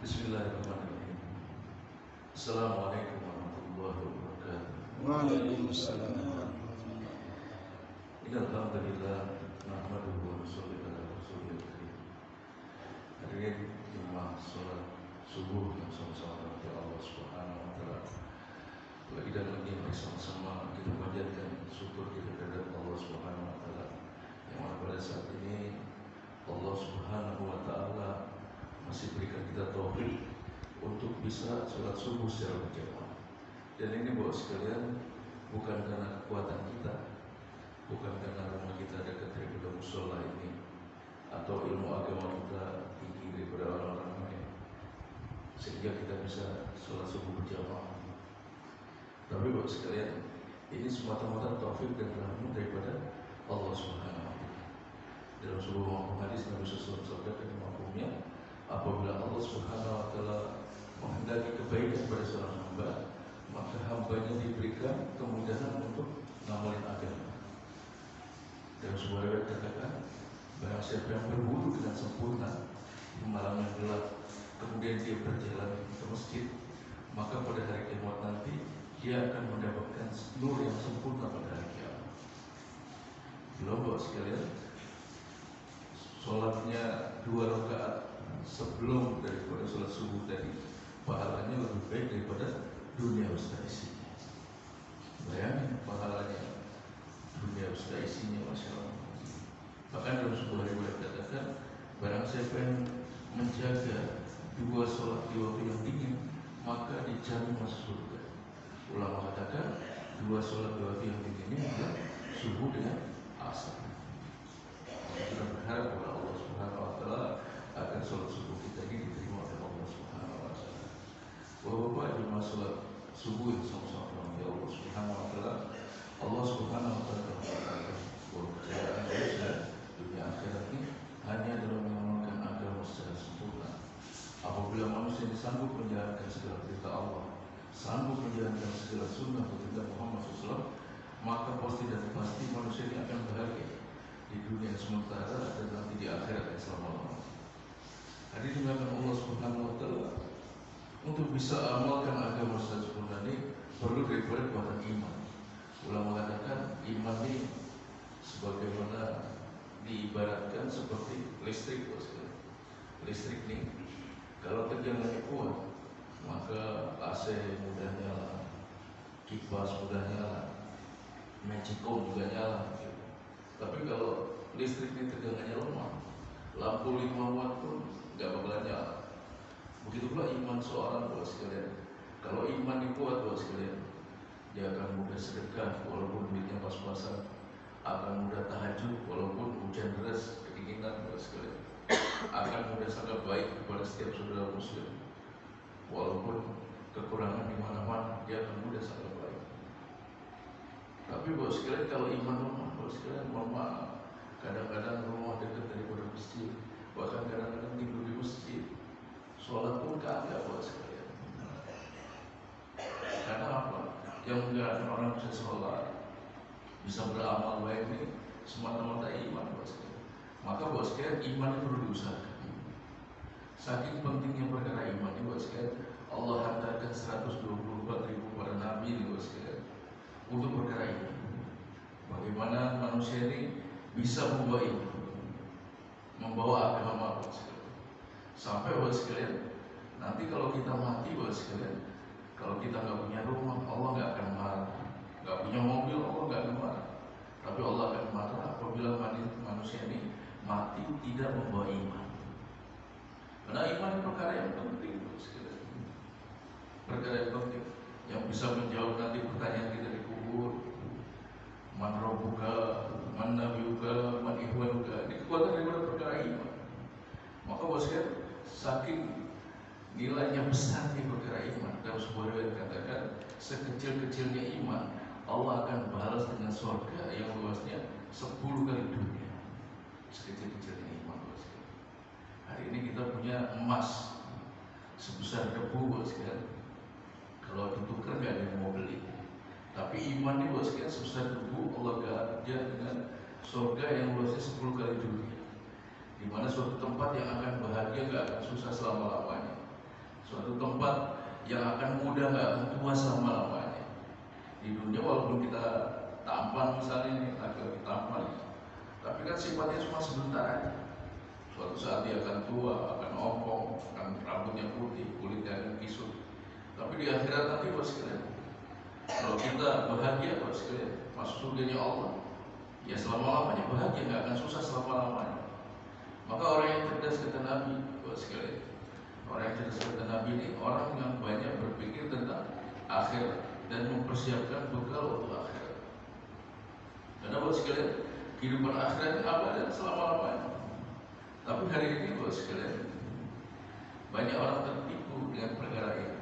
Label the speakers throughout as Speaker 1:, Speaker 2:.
Speaker 1: Bismillahirrahmanirrahim. Assalamualaikum warahmatullahi wabarakatuh.
Speaker 2: Waalaikumsalam.
Speaker 1: Alhamdulillah nahmaduhu wa nusalli ala rasulil karim. Hadirin jemaah salat subuh yang sama-sama kepada Allah Subhanahu wa taala. Lagi dan lagi bersama-sama kita panjatkan syukur kita kepada Allah Subhanahu wa taala yang mana pada saat ini Allah Subhanahu wa taala masih berikan kita taufik untuk bisa sholat subuh secara berjamaah. Dan ini buat sekalian bukan karena kekuatan kita, bukan karena rumah kita dekat daripada musola ini, atau ilmu agama kita tinggi daripada orang-orang lain, sehingga kita bisa sholat subuh berjamaah. Tapi buat sekalian, ini semata-mata taufik dan rahmat daripada Allah Subhanahu wa taala. Dalam sebuah hadis Nabi sallallahu alaihi wasallam dan mafhumnya, apabila Allah Subhanahu wa taala menghendaki kebaikan pada seorang hamba, maka hambanya diberikan kemudahan untuk ngamalin agama. Dalam sebuah riwayat katakan, barang siapa yang berwudu dengan sempurna di malam yang gelap, kemudian dia berjalan ke masjid, maka pada hari kiamat nanti dia akan mendapatkan nur yang sempurna pada hari kiamat. Belum bawa sekalian, sholatnya 2 rakaat sebelum daripada sholat subuh tadi, pahalanya lebih baik daripada dunia beserta isinya. Bayangin pahalanya dunia beserta isinya, masya Allah. Bahkan dalam sebuah riwayat katakan, barang siapa yang menjaga 2 sholat di waktu yang dingin, maka dijamin masuk surga. Ulama katakan 2 sholat di waktu yang dingin ini adalah subuh dengan asar. Kita berharap kepada Allah Subhanahu wa taala agar sholat subuh kita ini diterima oleh Allah Subhanahu wa taala. Bapak-bapak jemaah sholat subuh yang sama-sama dengan Allah Subhanahu wa taala. Allah Subhanahu wa taala berkata, kepercayaan manusia dunia akhirat ini hanya dalam mengamalkan agama secara sempurna. Apabila manusia ini sanggup menjalankan segala perintah Allah, sanggup menjalankan segala sunnah baginda Muhammad SAW, maka pasti dan pasti manusia ini akan bahagia di dunia yang sementara dan nanti di akhirat yang selama-lamanya. Hadirin dimuliakan Allah Subhanahu wa taala, untuk bisa amalkan agama secara sempurna ini perlu daripada kekuatan iman. Ulama katakan iman ini sebagaimana diibaratkan seperti listrik. Listrik ini kalau tegangannya kuat, maka AC mudah nyala, kipas mudah nyala, magicom juga nyala. Tapi kalau listrik ini tegangannya lemah, lampu 5 watt pun nggak bakalan nyala. Begitu pula iman seorang, buat sekalian. Kalau iman ini kuat, buat sekalian, dia akan mudah sedekah walaupun duitnya pas-pasan, akan mudah tahajud walaupun hujan deras, kedinginan, buat sekalian, akan mudah sangat baik kepada setiap saudara muslim walaupun kekurangan di mana-mana, dia akan mudah sangat baik. Tapi buat sekalian, kalau iman lemah, buat sekalian, mohon maaf, kadang-kadang rumah dekat daripada masjid, bahkan kadang-kadang tidur di masjid, sholat pun kagak, buat sekalian. Karena apa? Yang menjadikan orang bisa sholat, bisa beramal baik ini semata-mata iman, buat sekalian. Maka buat sekalian, iman itu perlu diusahakan. Saking pentingnya perkara iman ini, buat sekalian, Allah hantarkan 124.000 para nabi ini, buat sekalian, untuk perkara ini. Bagaimana manusia ini bisa membawa iman, membawa agama, buat sekalian. Sampai buat sekalian, nanti kalau kita mati, buat sekalian, kalau kita nggak punya rumah, Allah nggak akan marah. Nggak punya mobil, Allah nggak akan marah. Tapi Allah akan marah apabila manusia ini mati tidak membawa iman. Karena iman itu perkara yang penting, buat sekalian. Perkara yang penting yang bisa menjawab nanti pertanyaan kita di kubur. Man rabbuka, man nabiyuka, man ihwanuka. Ini kekuatan daripada perkara iman. Maka buat sekalian, saking nilainya besar di perkara iman, dalam sebuah riwayat katakan, sekecil-kecilnya iman, Allah akan balas dengan surga yang luasnya 10 kali dunia. Sekecil-kecilnya iman, buat sekalian. Hari ini kita punya emas sebesar debu, buat sekalian. Kalau ditukar nggak ada yang mau beli. Tapi iman ini, buat sekalian, sebesar debu, Allah ganjar dengan surga yang luasnya 10 kali dunia. Di mana suatu tempat yang akan bahagia, nggak akan susah selama-lamanya. suatu tempat yang akan mudah, nggak akan tua selama-lamanya. Di dunia walaupun kita tampan misalnya ini, laki-laki tampan, tapi kan sifatnya cuma sebentar aja. Suatu saat dia akan tua, akan ompong, akan rambutnya putih, kulitnya akan kisut. Tapi di akhirat nanti bos sekalian, kalau kita bahagia bos sekalian, masuk surganya Allah, ya selama-lamanya bahagia, nggak akan susah selama-lamanya. Maka orang yang cerdas kata Nabi bos sekalian, orang yang cerdas kata Nabi ini orang yang banyak berpikir tentang akhirat dan mempersiapkan bekal untuk akhirat. Karena bos sekalian, kehidupan akhirat ini abadi selama-lamanya. Tapi hari ini bos sekalian, banyak orang tertipu dengan perkara ini.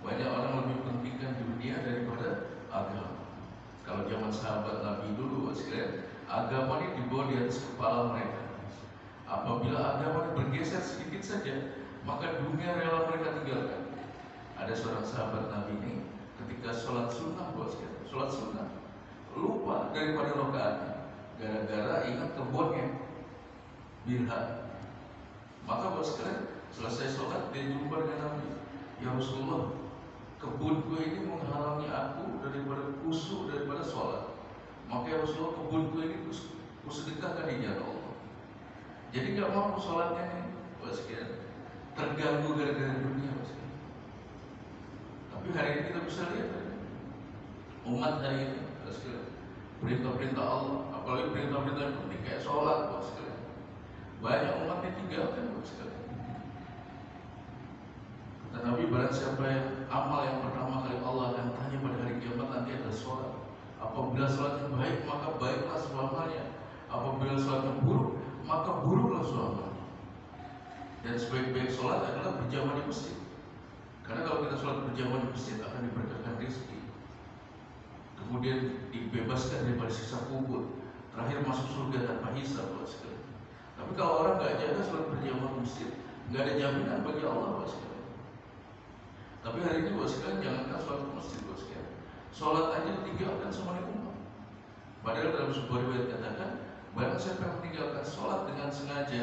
Speaker 1: Banyak orang lebih pentingkan dunia daripada agama. Kalau zaman sahabat Nabi dulu bos sekalian, agama ini dibawa di atas kepala mereka. Apabila agama ini bergeser sedikit saja, maka dunia rela mereka tinggalkan. Ada seorang sahabat Nabi ini ketika sholat sunnah bos sekalian, sholat sunnah lupa daripada rakaatnya, gara-gara ingat kebunnya Bilha. Maka bos sekalian, selesai sholat dia jumpa dengan Nabi. Ya Rasulullah, kebunku ini menghalangi aku daripada khusyuk daripada sholat. Maka ya Rasulullah, kebunku ini kusedekahkan di jalan Allah. Jadi nggak mampu sholatnya nih bos sekalian, terganggu gara-gara dunia bos sekalian. Tapi hari ini kita bisa lihat umat hari ini bos sekalian, perintah-perintah Allah, apalagi perintah-perintah yang penting kayak sholat bos sekalian, banyak umat ditinggalkan bos sekalian. Kata Nabi, barang siapa yang amal yang pertama kali Allah akan tanya pada hari kiamat nanti adalah sholat. Apabila sholatnya baik, maka baiklah selamanya. Apabila sholatnya buruk, maka buruklah selamanya. Dan sebaik-baik sholat adalah berjamaah di masjid. Karena kalau kita sholat berjamaah di masjid akan diberkahkan rezeki, kemudian dibebaskan daripada siksa kubur, terakhir masuk surga tanpa hisab bos sekalian. Tapi kalau orang nggak jaga sholat berjamaah di masjid, nggak ada jaminan bagi Allah bos sekalian. Tapi hari ini bos sekalian, jangankan sholat ke masjid bos sekalian, sholat aja ditinggalkan sama umat. Padahal dalam sebuah riwayat katakan, barang siapa yang meninggalkan sholat dengan sengaja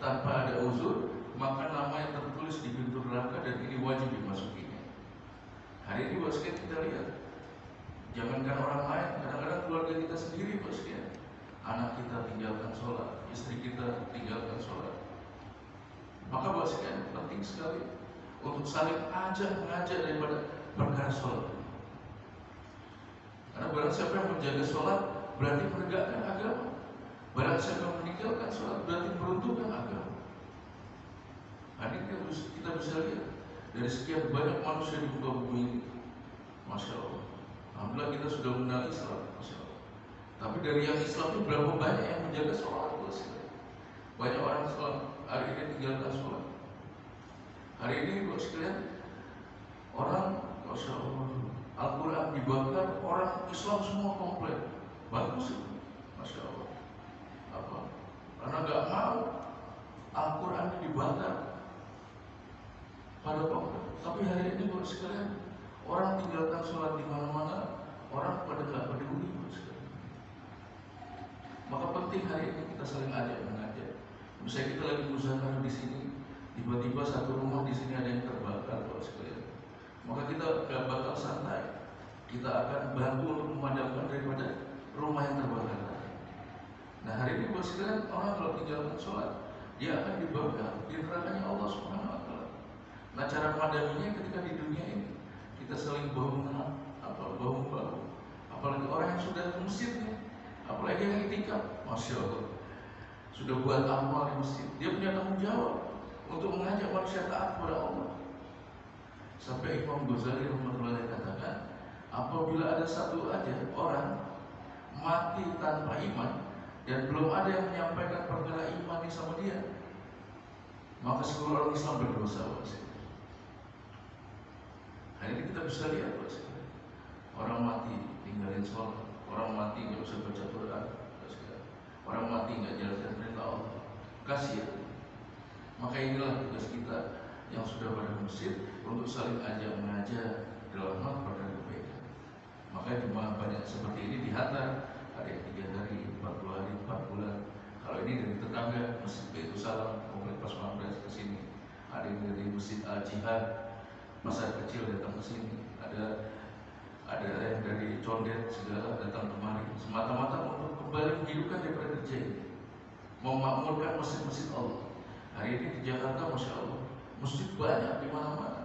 Speaker 1: tanpa ada uzur, maka namanya tertulis di pintu neraka dan ini wajib dimasukinya. Hari ini bos sekalian kita lihat, jangankan orang lain, kadang-kadang keluarga kita sendiri bos sekalian, anak kita tinggalkan sholat, istri kita tinggalkan sholat. Maka bos sekalian penting sekali untuk saling mengajak daripada perkara sholat. Karena barang siapa yang menjaga sholat berarti menegakkan agama. Barang siapa yang meninggalkan sholat berarti meruntuhkan agama. Hari ini kita bisa lihat dari sekian banyak manusia di muka bumi ini, masya Allah, alhamdulillah kita sudah mengenal Islam, masya Allah. Tapi dari yang Islam itu berapa banyak yang menjaga sholat? Banyak orang sholat hari ini tinggalkan sholat. Hari ini bos sekalian, orang masya Allah, Al-Quran dibakar, orang Islam semua komplain. Bagus itu, masya Allah. Apa? Karena nggak mau Al-Quran dibakar pada pokok. Tapi hari ini bos sekalian, orang tinggalkan sholat di mana-mana, orang pada nggak peduli bos sekalian. Maka penting hari ini kita saling mengajak. Misalnya kita lagi muzakarah di sini, tiba-tiba satu rumah di sini ada yang terbakar bos sekalian. Maka kita gak bakal santai, kita akan bantu untuk memadamkan daripada rumah yang terbakar tadi. Nah hari ini bos sekalian, orang kalau tinggalkan sholat, dia akan dibakar di nerakanya Allah Subhanahu Wa Taala. Nah cara memadaminya ketika di dunia ini kita saling bahu bahu, apalagi orang yang sudah ke masjid nih, apalagi yang itikaf, masya Allah, sudah buat amal di masjid, dia punya tanggung jawab untuk mengajak manusia taat kepada Allah. Sampai Imam Ghazali rahimahullah katakan, apabila ada satu aja orang mati tanpa iman dan belum ada yang menyampaikan perkara iman sama dia, maka seluruh orang Islam berdosa. Hari ini kita bisa lihat orang mati tinggalin sholat, orang mati nggak bisa baca Quran, orang mati nggak jalankan perintah Allah, kasihan. Maka inilah tugas kita yang sudah pada masjid untuk saling mengajak dalam hal perkara kebaikan. Maka jemaah banyak seperti ini dihantar, ada yang 3 hari, 40 hari, 4 bulan. Kalau ini dari tetangga Masjid Baitul Salam, Komplek Pas Pampres ke sini, ada yang dari Masjid Al Jihad, masa kecil datang ke sini, ada yang dari Condet segala datang kemari semata-mata untuk kembali menghidupkan daripada kerja ini, memakmurkan masjid-masjid Allah. Hari ini di Jakarta, masya Allah, masjid banyak di mana-mana,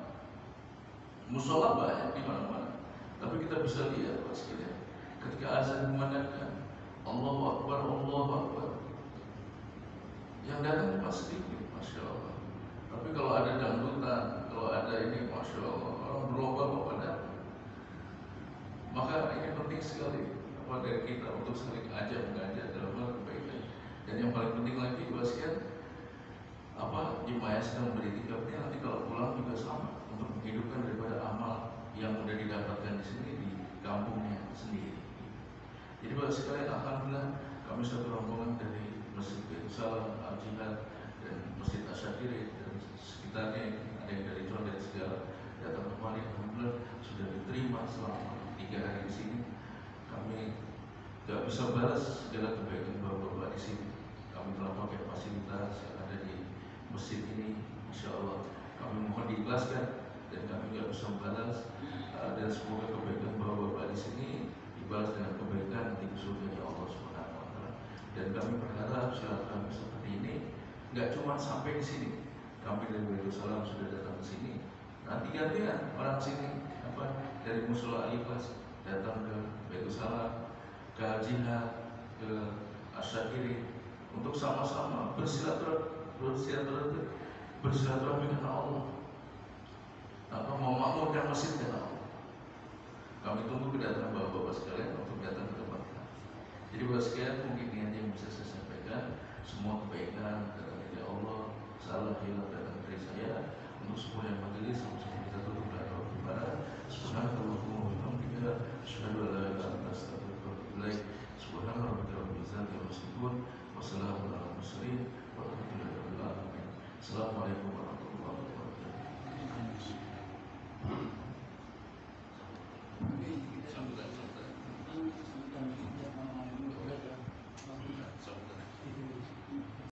Speaker 1: musola banyak di mana-mana. Tapi kita bisa lihat Pak sekalian, ketika azan memandangkan Allahu Akbar, Allahu Akbar, yang datang cuma sedikit, masya Allah. Tapi kalau ada dangdutan, kalau ada ini, masya Allah, orang berlomba-lomba datang. Maka ini penting sekali dari kita untuk saling ajak mengajar dalam hal kebaikan. Dan yang paling penting lagi sekalian, jemaah yang sedang beritikaf ini nanti kalau pulang juga sama untuk menghidupkan daripada amal yang sudah didapatkan di sini di kampungnya sendiri. Jadi Bapak sekalian, alhamdulillah kami satu rombongan dari Masjid Baitul Salam, Al-Jihad, dan Masjid Asyakiri dan sekitarnya, ada yang dari Condet segala datang kemari. Alhamdulillah sudah diterima selama 3 hari di sini. Kami gak bisa balas segala kebaikan Bapak-Bapak di sini. Kami telah pakai fasilitas yang ada di masjid ini, insya Allah kami mohon diikhlaskan, dan kami gak bisa membalas. Dan semoga kebaikan Bapak-Bapak di sini dibalas dengan kebaikan di surga Allah Subhanahu wa Ta'ala. Dan kami berharap silaturahmi seperti ini gak cuma sampai di sini. Kami dari Baitul Salam sudah datang ke sini. Nanti gantian orang sini dari Musola Al-Ikhlas datang ke Baitul Salam, ke Al-Jihad, ke Asyakiri untuk sama-sama bersilaturahmi karena Allah, memakmurkan masjid karena Allah. Kami tunggu kedatangan Bapak-Bapak sekalian untuk datang ke tempat kami. Jadi Bapak sekalian, mungkin ini yang bisa saya sampaikan. Semua kebaikan datang dari Allah, salah hilang datang dari saya. Untuk semua yang majelis, sama-sama kita tutup dan doa kepada Subhanallahumma wa bihamdika, asyhadu an la ilaha illa anta, astaghfiruka wa atubu ilaik. Subhana rabbika rabbil izzati amma yasifun, wa salamun alal mursalin, walhamdulillahi rabbil alamin. Assalamualaikum warahmatullahi wabarakatuh.